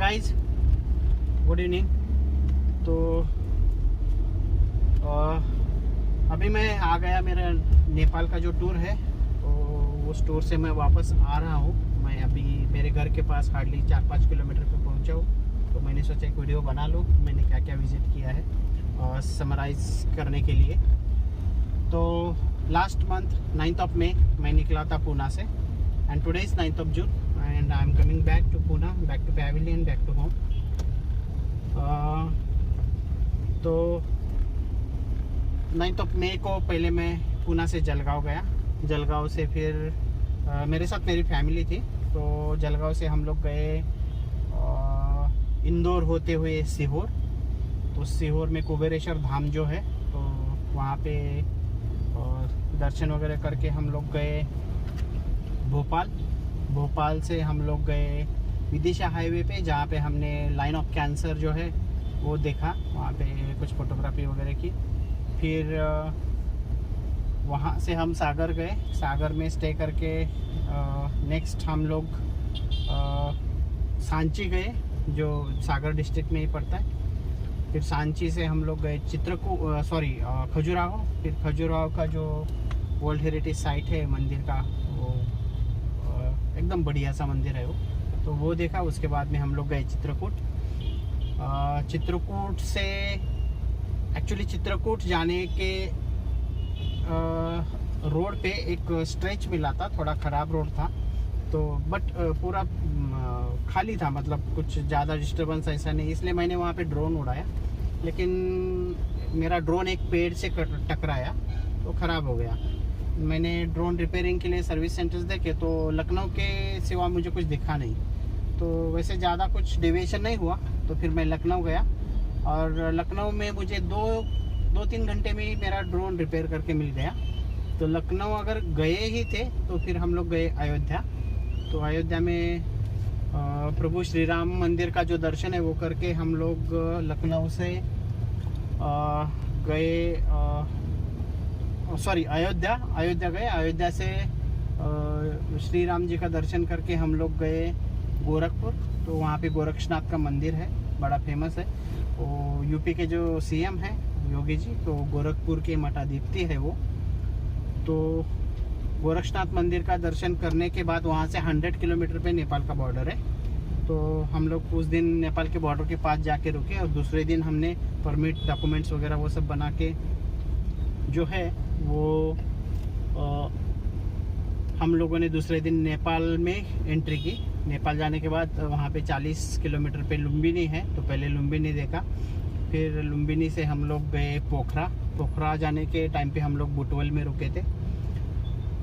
Guys, good evening. तो अभी मैं आ गया, मेरा नेपाल का जो टूर है तो उस टूर से मैं वापस आ रहा हूँ। मैं अभी मेरे घर के पास हार्डली 4-5 किलोमीटर पे पहुँचा हूँ। तो मैंने सोचा एक वीडियो बना लूँ, मैंने क्या क्या विज़िट किया है समराइज़ करने के लिए। तो last month 9th of May मैं निकला था पूना से, and today is 9th of June and I am coming back to Poona, back to pavilion, back to home. तो 9th ऑफ मई को पहले मैं पूना से जलगांव गया। जलगांव से फिर मेरे साथ मेरी फैमिली थी, तो जलगांव से हम लोग गए इंदौर होते हुए सीहोर। तो सीहोर में कुबेरेश्वर धाम जो है, तो वहाँ पे दर्शन वगैरह करके हम लोग गए भोपाल। भोपाल से हम लोग गए विदिशा हाईवे पे, जहाँ पे हमने लाइन ऑफ कैंसर जो है वो देखा, वहाँ पे कुछ फोटोग्राफी वगैरह की। फिर वहाँ से हम सागर गए, सागर में स्टे करके नेक्स्ट हम लोग सांची गए, जो सागर डिस्ट्रिक्ट में ही पड़ता है। फिर सांची से हम लोग गए खजुराहो। फिर खजुराहो का जो वर्ल्ड हेरिटेज साइट है मंदिर का, वो एकदम बढ़िया सा मंदिर है वो, तो वो देखा। उसके बाद में हम लोग गए चित्रकूट। चित्रकूट से एक्चुअली चित्रकूट जाने के रोड पे एक स्ट्रेच मिला था, थोड़ा ख़राब रोड था तो, बट पूरा खाली था, मतलब कुछ ज़्यादा डिस्टर्बेंस ऐसा नहीं, इसलिए मैंने वहाँ पे ड्रोन उड़ाया। लेकिन मेरा ड्रोन एक पेड़ से टकराया तो ख़राब हो गया। मैंने ड्रोन रिपेयरिंग के लिए सर्विस सेंटर्स देखे तो लखनऊ के सिवा मुझे कुछ दिखा नहीं, तो वैसे ज़्यादा कुछ डेविएशन नहीं हुआ। तो फिर मैं लखनऊ गया, और लखनऊ में मुझे 2-3 घंटे में ही मेरा ड्रोन रिपेयर करके मिल गया। तो लखनऊ अगर गए ही थे तो फिर हम लोग गए अयोध्या। तो अयोध्या में प्रभु श्री राम मंदिर का जो दर्शन है वो करके हम लोग लखनऊ से गए अयोध्या गए। अयोध्या से श्री राम जी का दर्शन करके हम लोग गए गोरखपुर। तो वहाँ पे गोरक्षनाथ का मंदिर है, बड़ा फेमस है। वो यूपी के जो सीएम हैं योगी जी, तो गोरखपुर के मठाधिपति है वो। तो गोरक्षनाथ मंदिर का दर्शन करने के बाद वहाँ से 100 किलोमीटर पे नेपाल का बॉर्डर है। तो हम लोग उस दिन नेपाल के बॉर्डर के पास जाके रुके, और दूसरे दिन हमने परमिट डॉक्यूमेंट्स वगैरह वो सब बना के जो है वो हम लोगों ने दूसरे दिन नेपाल में एंट्री की। नेपाल जाने के बाद वहाँ पे 40 किलोमीटर पे लुम्बिनी है, तो पहले लुम्बिनी देखा। फिर लुम्बिनी से हम लोग गए पोखरा। पोखरा जाने के टाइम पे हम लोग बुटवल में रुके थे।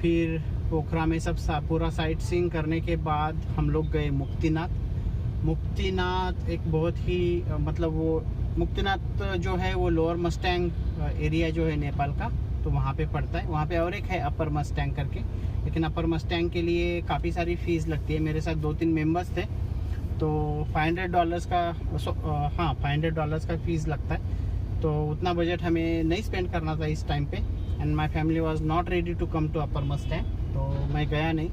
फिर पोखरा में सब पूरा साइट सीइंग करने के बाद हम लोग गए मुक्तिनाथ। मुक्तिनाथ एक बहुत ही मतलब वो मुक्तिनाथ जो है वो लोअर मस्टैंग एरिया जो है नेपाल का, तो वहाँ पे पड़ता है। वहाँ पे और एक है अपर मस्टैंग करके, लेकिन अपर मस्टैंग के लिए काफ़ी सारी फ़ीस लगती है। मेरे साथ 2-3 मेंबर्स थे, तो $500 का $500 का फ़ीस लगता है। तो उतना बजट हमें नहीं स्पेंड करना था इस टाइम पे, and my family was not ready to come to Upper Mustang, तो मैं गया नहीं।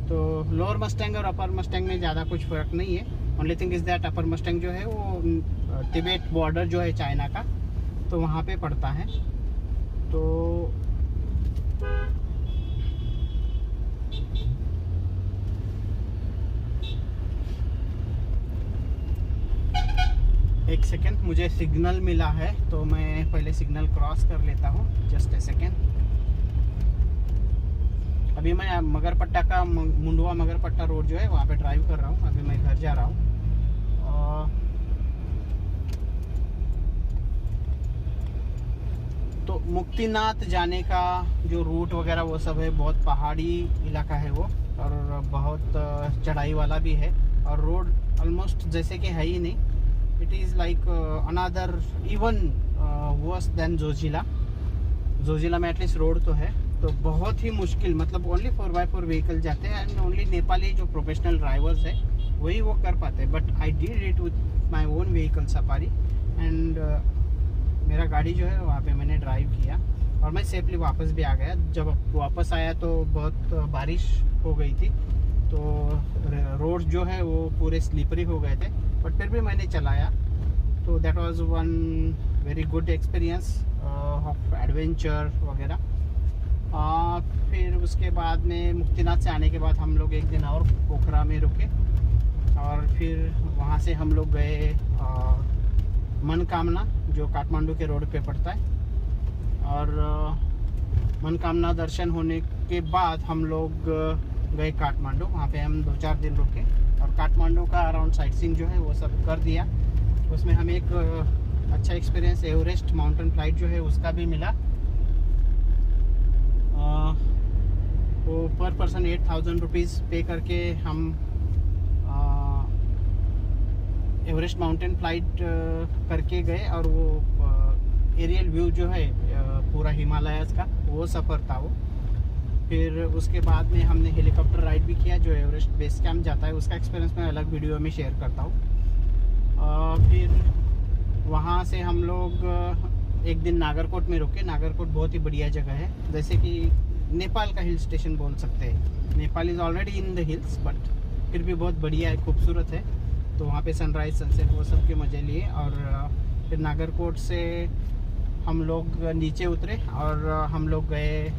तो लोअर मस्टैंग और अपर मस्टैंग में ज़्यादा कुछ फ़र्क नहीं है। Only thing is that upper Mustang जो है वो तिब्बत बॉर्डर जो है चाइना का, तो वहाँ पे पड़ता है। तो एक सेकेंड, मुझे सिग्नल मिला है तो मैं पहले सिग्नल क्रॉस कर लेता हूँ। Just a second. अभी मैं मगरपट्टा का मुंडवा मगरपट्टा रोड जो है वहाँ पे ड्राइव कर रहा हूँ। अभी मैं घर जा रहा हूँ। तो मुक्तिनाथ जाने का जो रूट वगैरह वो सब है, बहुत पहाड़ी इलाका है वो, और बहुत चढ़ाई वाला भी है, और रोड ऑलमोस्ट जैसे कि है ही नहीं। It is like another even worse than Zoji La. Zoji La में एटलीस्ट रोड तो है, तो बहुत ही मुश्किल, मतलब ओनली 4x4 व्हीकल जाते हैं, एंड ओनली नेपाली जो प्रोफेशनल ड्राइवर्स है वही वो कर पाते हैं। But I did it with my own vehicle safari, and मेरा गाड़ी जो है वहाँ पे मैंने ड्राइव किया, और मैं सेफली वापस भी आ गया। जब वापस आया तो बहुत बारिश हो गई थी, तो रोड जो है वो पूरे स्लिपरी हो गए थे, बट फिर भी मैंने चलाया। तो that was one very good experience of adventure वगैरह। फिर उसके बाद में मुक्तिनाथ से आने के बाद हम लोग एक दिन और पोखरा में रुके, और फिर वहाँ से हम लोग गए मनकामना, जो काठमांडू के रोड पे पड़ता है। और मनकामना दर्शन होने के बाद हम लोग गए काठमांडू। वहाँ पे हम 2-4 दिन रुके, और काठमांडू का अराउंड साइट सीइंग जो है वो सब कर दिया। उसमें हमें एक अच्छा एक्सपीरियंस एवरेस्ट माउंटेन फ्लाइट जो है उसका भी मिला। वो पर पर्सन 8,000 रुपीज़ पे करके हम एवरेस्ट माउंटेन फ्लाइट करके गए, और वो एरियल व्यू जो है पूरा हिमालयस का वो सफ़र था वो। फिर उसके बाद में हमने हेलीकॉप्टर राइड भी किया, जो एवरेस्ट बेस कैंप जाता है। उसका एक्सपीरियंस मैं अलग वीडियो में शेयर करता हूँ। फिर वहाँ से हम लोग एक दिन नागरकोट में रुके। नागरकोट बहुत ही बढ़िया जगह है, जैसे कि नेपाल का हिल स्टेशन बोल सकते हैं। Nepal is already in the hills, but फिर भी बहुत बढ़िया है, खूबसूरत है। तो वहाँ पे सनराइज़ सनसेट वो सब के मज़े लिए। और फिर नागरकोट से हम लोग नीचे उतरे और हम लोग गए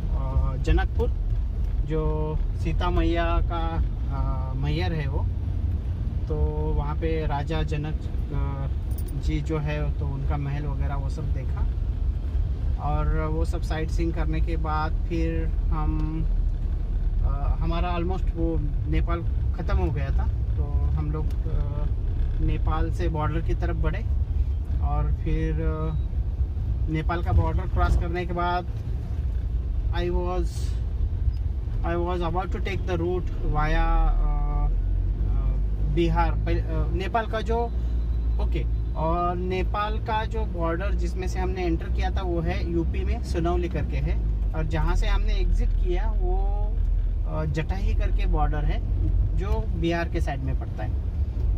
जनकपुर, जो सीता मैया का मैयर है वो। तो वहाँ पे राजा जनक जी जो है तो उनका महल वगैरह वो सब देखा, और वो सब साइट सीइंग करने के बाद फिर हम हमारा ऑलमोस्ट वो नेपाल ख़त्म हो गया था। तो हम लोग नेपाल से बॉर्डर की तरफ बढ़े, और फिर नेपाल का बॉर्डर क्रॉस करने के बाद I was about to take the route via Bihar. Nepal का जो और नेपाल का जो बॉर्डर जिसमें से हमने एंटर किया था वो है यूपी में सुनौली करके है, और जहाँ से हमने एग्ज़िट किया वो जटाही करके बॉर्डर है, जो बिहार के साइड में पड़ता है।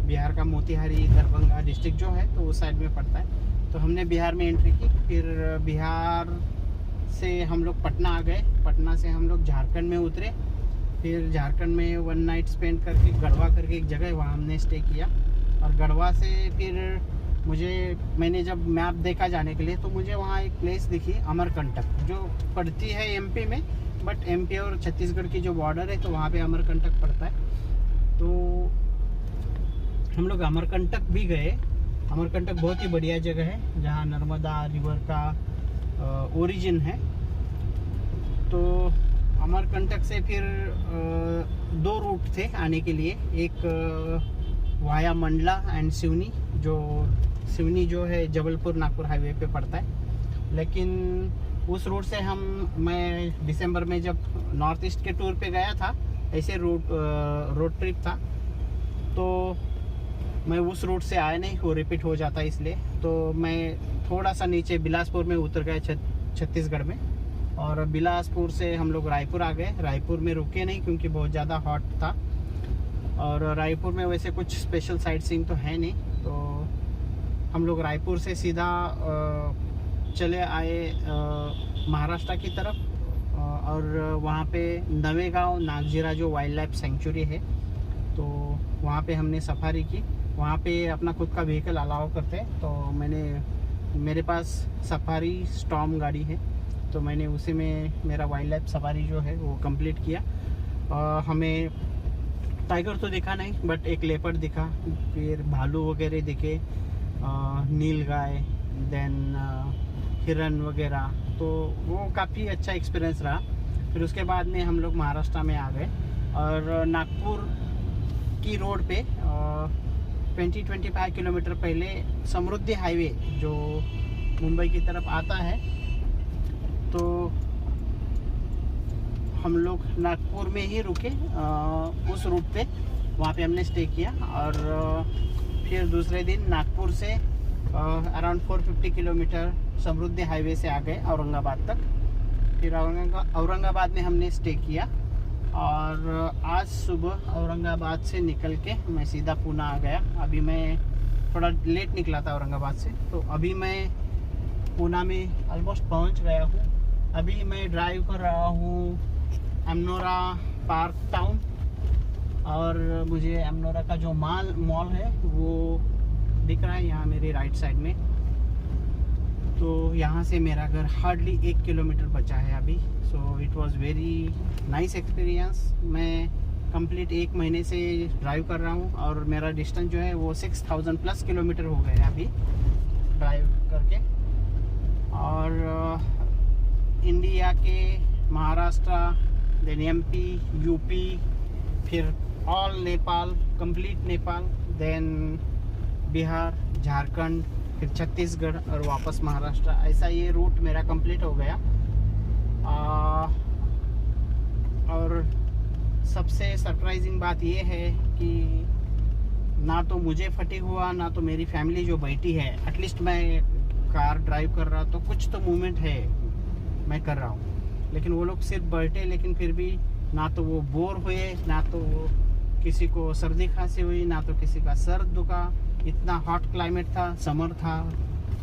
बिहार का मोतिहारी दरभंगा डिस्ट्रिक्ट जो है तो उस साइड में पड़ता है। तो हमने बिहार में एंट्री की। फिर बिहार से हम लोग पटना आ गए। पटना से हम लोग झारखंड में उतरे। फिर झारखंड में 1 नाइट स्पेंड करके गढ़वा करके एक जगह है, वहाँ हमने स्टे किया। और गढ़वा से फिर मैंने जब मैप देखा जाने के लिए, तो मुझे वहाँ एक प्लेस दिखी अमरकंटक, जो पड़ती है एमपी में, बट एमपी और छत्तीसगढ़ की जो बॉर्डर है तो वहाँ पे अमरकंटक पड़ता है। तो हम लोग अमरकंटक भी गए। अमरकंटक बहुत ही बढ़िया जगह है, जहाँ नर्मदा रिवर का ओरिजिन है। तो अमरकंटक से फिर 2 रूट थे आने के लिए, एक वाया मंडला एंड सिवनी। सिवनी जो है जबलपुर नागपुर हाईवे पे पड़ता है, लेकिन उस रूट से मैं दिसंबर में जब नॉर्थ ईस्ट के टूर पे गया था, ऐसे रोड ट्रिप था, तो मैं उस रूट से आया नहीं, वो रिपीट हो जाता इसलिए। तो मैं थोड़ा सा नीचे बिलासपुर में उतर गए छत्तीसगढ़ में, और बिलासपुर से हम लोग रायपुर आ गए। रायपुर में रुके नहीं क्योंकि बहुत ज़्यादा हॉट था, और रायपुर में वैसे कुछ स्पेशल साइट सीइंग तो है नहीं। तो हम लोग रायपुर से सीधा चले आए महाराष्ट्र की तरफ, और वहाँ पे नवेगांव नागजीरा जो वाइल्ड लाइफ सेंचुरी है, तो वहाँ पे हमने सफारी की। वहाँ पे अपना खुद का व्हीकल अलाउ करते हैं, तो मेरे पास सफारी स्टॉर्म गाड़ी है, तो मैंने उसी में मेरा वाइल्ड लाइफ सफारी जो है वो कंप्लीट किया। हमें टाइगर तो दिखा नहीं, बट एक लेपर्ड दिखा, फिर भालू वगैरह दिखे, नीलगाय, देन हिरन वगैरह। तो वो काफ़ी अच्छा एक्सपीरियंस रहा। फिर उसके बाद में हम लोग महाराष्ट्र में आ गए, और नागपुर की रोड पे 20-25 किलोमीटर पहले समृद्धि हाईवे जो मुंबई की तरफ आता है, तो हम लोग नागपुर में ही रुके उस रूट पे। वहाँ पे हमने स्टे किया, और फिर दूसरे दिन नागपुर से अराउंड 450 किलोमीटर समृद्धि हाईवे से आ गए औरंगाबाद तक। फिर औरंगाबाद में हमने स्टे किया, और आज सुबह औरंगाबाद से निकल के मैं सीधा पुणे आ गया। अभी मैं थोड़ा लेट निकला था औरंगाबाद से, तो अभी मैं पुणे में ऑलमोस्ट पहुंच गया हूँ। अभी मैं ड्राइव कर रहा हूँ अमनोरा पार्क टाउन, और मुझे एमनोरा का जो मॉल है वो दिख रहा है यहाँ मेरी राइट साइड में। तो यहाँ से मेरा घर हार्डली 1 किलोमीटर बचा है अभी। So it was very nice experience. मैं कंप्लीट 1 महीने से ड्राइव कर रहा हूँ और मेरा डिस्टेंस जो है वो 6000 प्लस किलोमीटर हो गया है अभी ड्राइव करके। और इंडिया के महाराष्ट्र, देन एमपी, यूपी, फिर all Nepal, complete Nepal, then Bihar, Jharkhand, फिर छत्तीसगढ़ और वापस महाराष्ट्र। ऐसा ये रूट मेरा कंप्लीट हो गया। और सबसे सरप्राइजिंग बात ये है कि ना तो मुझे फटीग हुआ, ना तो मेरी फैमिली जो बैठी है। एटलीस्ट मैं कार ड्राइव कर रहा तो कुछ तो मूवमेंट है मैं कर रहा हूँ, लेकिन वो लोग सिर्फ बैठे। लेकिन फिर भी ना तो वो बोर हुए, ना तो वो किसी को सर्दी खांसी हुई, ना तो किसी का सर दुखा। इतना हॉट क्लाइमेट था, समर था,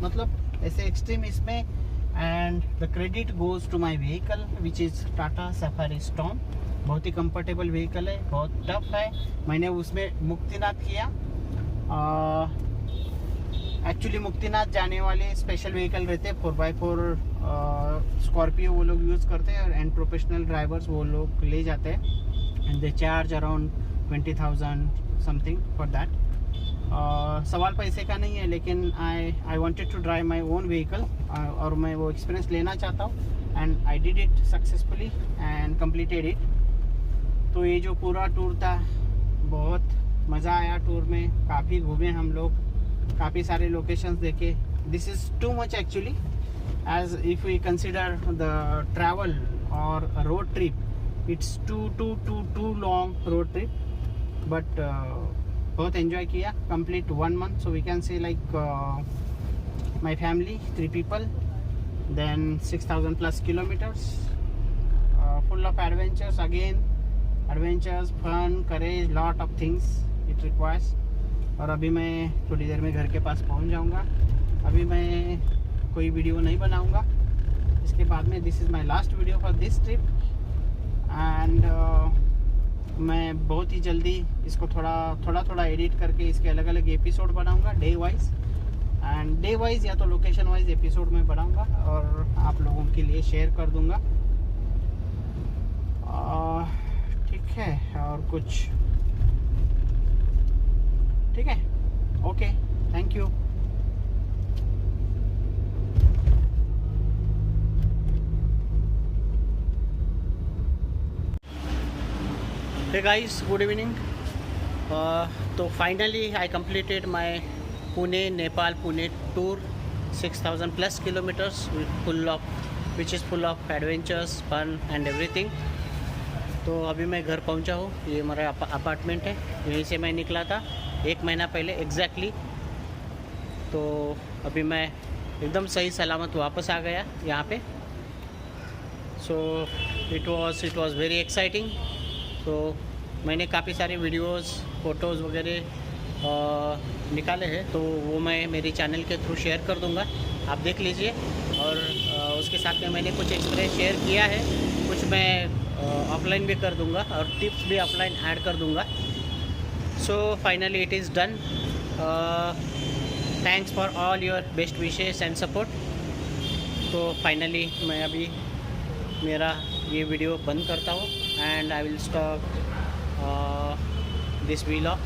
मतलब ऐसे एक्सट्रीम इसमें। And the credit goes to my vehicle which is Tata safari storm. बहुत ही कंफर्टेबल व्हीकल है, बहुत टफ है। मैंने उसमें मुक्तिनाथ किया। एक्चुअली मुक्तिनाथ जाने वाले स्पेशल व्हीकल रहते हैं, 4x4 स्कॉर्पियो वो लोग यूज़ करते हैं, एंड प्रोफेशनल ड्राइवर्स वो लोग ले जाते हैं। And they charge around 20,000 something for that. सवाल पैसे का नहीं है, लेकिन I wanted to drive my own vehicle और मैं वो एक्सपीरियंस लेना चाहता हूँ। And I did it successfully and completed it. तो ये जो पूरा टूर था, बहुत मज़ा आया टूर में। काफ़ी घूमे हम लोग, काफ़ी सारे लोकेशंस देखे। This is too much actually, as if we consider the travel और road trip, it's too long road trip. But बहुत एंजॉय किया। Complete 1 month, so we can say like my family, 3 people, then 6000 plus kilometers, full of adventures again, adventures, fun, courage, lot of things it requires। और अभी मैं थोड़ी देर में घर के पास पहुंच जाऊंगा। अभी मैं कोई वीडियो नहीं बनाऊंगा इसके बाद में। This is my last video for this trip. And मैं बहुत ही जल्दी इसको थोड़ा एडिट करके इसके अलग अलग एपिसोड बनाऊंगा, day wise. And day wise या तो लोकेशन वाइज एपिसोड में बनाऊंगा और आप लोगों के लिए शेयर कर दूंगा। ठीक है, और कुछ ठीक है, okay, thank you. Hey guys, good evening. तो finally I completed my Nepal Pune tour, 6000 plus kilometers, which is full of adventures, fun and everything. तो अभी मैं घर पहुंचा हूँ। ये हमारा अपार्टमेंट है, यहीं से मैं निकला था 1 महीना पहले एग्जैक्टली। तो अभी मैं एकदम सही सलामत वापस आ गया यहाँ पे। So it was very exciting. तो मैंने काफ़ी सारे वीडियोस, फ़ोटोज़ वगैरह निकाले हैं, तो वो मैं मेरी चैनल के थ्रू शेयर कर दूंगा, आप देख लीजिए। और उसके साथ में मैंने कुछ एक्सपीरियंस शेयर किया है, कुछ मैं ऑफलाइन भी कर दूंगा और टिप्स भी ऑफलाइन ऐड कर दूंगा। So finally it is done. Thanks for all your best wishes and support. तो फाइनली मैं अभी मेरा ये वीडियो बंद करता हूँ and I will stop this vlog.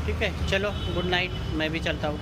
ठीक है, चलो गुड नाइट, मैं भी चलता हूँ।